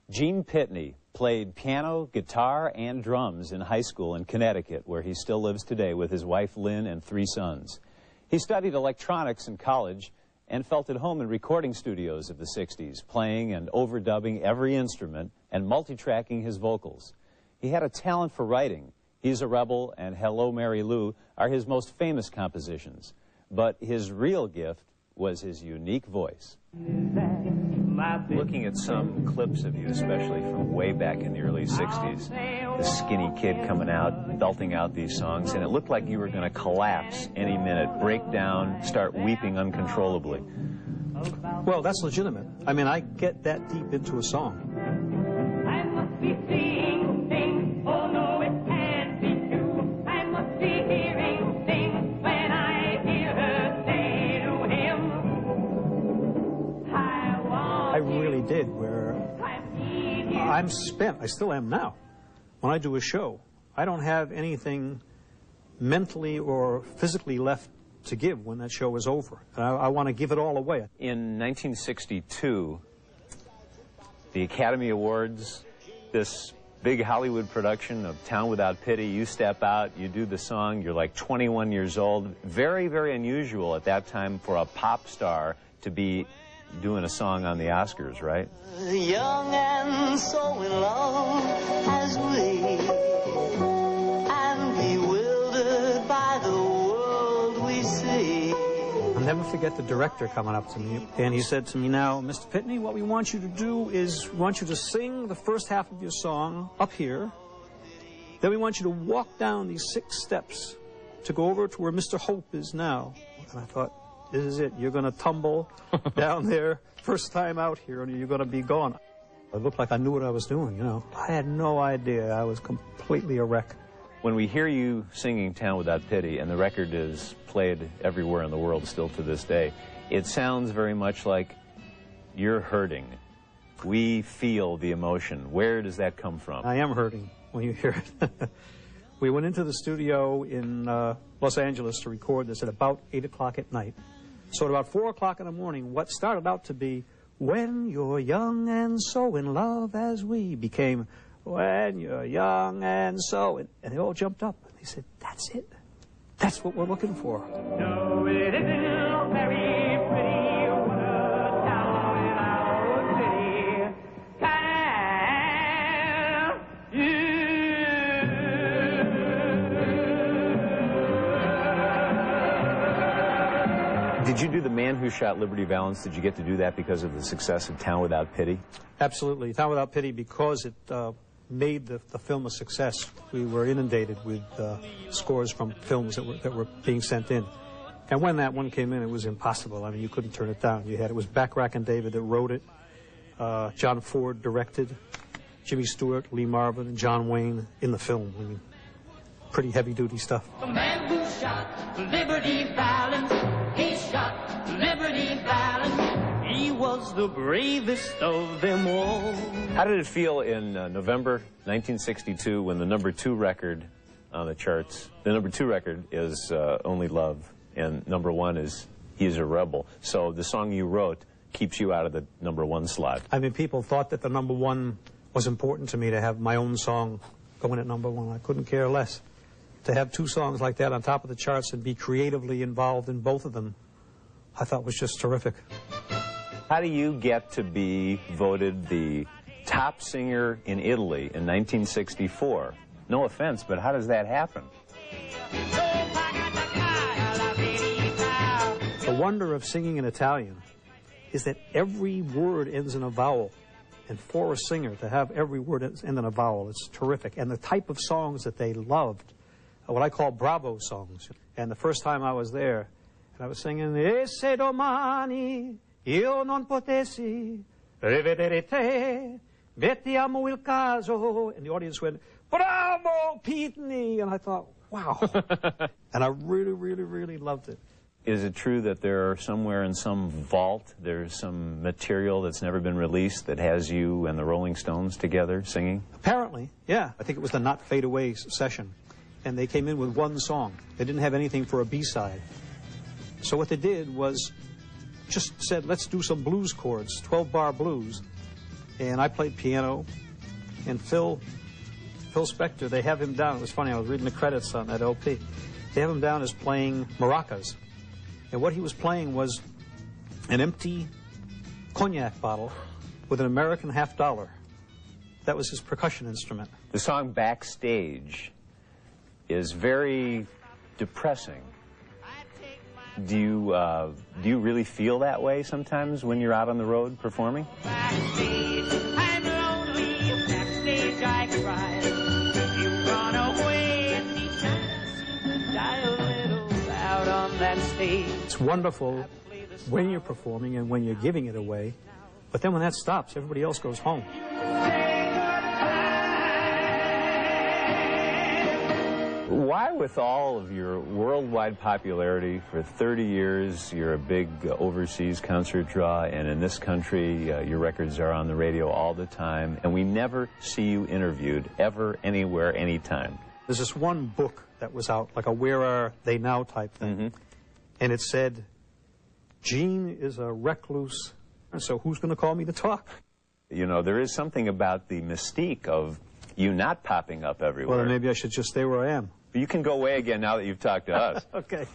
Gene Pitney played piano, guitar, and drums in high school in Connecticut, where he still lives today with his wife Lynn and 3 sons. He studied electronics in college and felt at home in recording studios of the 60s, playing and overdubbing every instrument and multi-tracking his vocals. He had a talent for writing. He's a Rebel and Hello, Mary Lou are his most famous compositions. But his real gift was his unique voice. Looking at some clips of you, especially from way back in the early 60s, the skinny kid coming out, belting out these songs, and it looked like you were going to collapse any minute, break down, start weeping uncontrollably. Well, that's legitimate. I mean, I get that deep into a song. I must be seeing things, oh no, it can't be true. I must be hearing things when I hear her say to him, I really did, where I'm spent. I still am now. When I do a show, I don't have anything mentally or physically left to give when that show is over. I want to give it all away. In 1962, the Academy Awards, this big Hollywood production of Town Without Pity, you step out, you do the song, you're like 21 years old. Very, very unusual at that time for a pop star to be doing a song on the Oscars, right? Young and so in love as we, and bewildered by the world we see. I'll never forget the director coming up to me, and he said to me, now, Mr. Pitney, what we want you to do is we want you to sing the first half of your song up here. Then we want you to walk down these 6 steps to go over to where Mr. Hope is now. And I thought, this is it. You're going to tumble down there first time out here, and you're going to be gone. It looked like I knew what I was doing, you know. I had no idea. I was completely a wreck. When we hear you singing Town Without Pity, and the record is played everywhere in the world still to this day, it sounds very much like you're hurting. We feel the emotion. Where does that come from? I am hurting when you hear it. We went into the studio in Los Angeles to record this at about 8 o'clock at night. So at about 4 o'clock in the morning, what started out to be When You're Young and So in Love as We became When You're Young and So, and they all jumped up. And they said, that's it. That's what we're looking for. No, it isn't very pretty, what a town without pity can you. Did you do The Man Who Shot Liberty Valance? Did you get to do that because of the success of Town Without Pity? Absolutely. Town Without Pity, because it made the film a success. We were inundated with scores from films that were being sent in. And when that one came in, it was impossible. I mean, you couldn't turn it down. It was Backrack and David that wrote it. John Ford directed. Jimmy Stewart, Lee Marvin, and John Wayne in the film. I mean, pretty heavy-duty stuff. The man who shot Liberty Valance, he shot Liberty Valance. He was the bravest of them all. How did it feel in November 1962 when the #2 record on the charts, the #2 record is Only Love, and #1 is He's a Rebel. So the song you wrote keeps you out of the #1 slot. I mean, people thought that the #1 was important to me, to have my own song going at #1. I couldn't care less. To have 2 songs like that on top of the charts and be creatively involved in both of them, I thought was just terrific. How do you get to be voted the top singer in Italy in 1964? No offense, but how does that happen? The wonder of singing in Italian is that every word ends in a vowel. And for a singer to have every word end in a vowel, it's terrific. And the type of songs that they loved, what I call bravo songs. And the first time I was there, and I was singing, E se domani io non potessi rivedere te, mettiamo il caso. And the audience went, bravo, Pitney! And I thought, wow. And I really, really, really loved it. Is it true that there are somewhere in some vault, there's some material that's never been released that has you and the Rolling Stones together singing? Apparently, yeah. I think it was the Not Fade Away session. And they came in with 1 song. They didn't have anything for a B-side. So what they did was just said, let's do some blues chords, 12-bar blues. and I played piano, and Phil Spector, they have him down. It was funny, I was reading the credits on that LP. They have him down as playing maracas. And what he was playing was an empty cognac bottle with an American $50. That was his percussion instrument. The song Backstage is very depressing. Do you really feel that way sometimes when you're out on the road performing? Backstage, I'm lonely. Backstage, I cry. You've gone away, and each time I seem to die a little out on that stage. It's wonderful when you're performing and when you're giving it away, but then when that stops, everybody else goes home. Why, with all of your worldwide popularity for 30 years, you're a big overseas concert draw, and in this country, your records are on the radio all the time, and we never see you interviewed, ever, anywhere, anytime? There's this one book that was out, like a Where Are They Now type thing, and it said, Gene is a recluse, so who's going to call me to talk? You know, there is something about the mystique of you not popping up everywhere. Well, then maybe I should just stay where I am. You can go away again now that you've talked to us. Okay.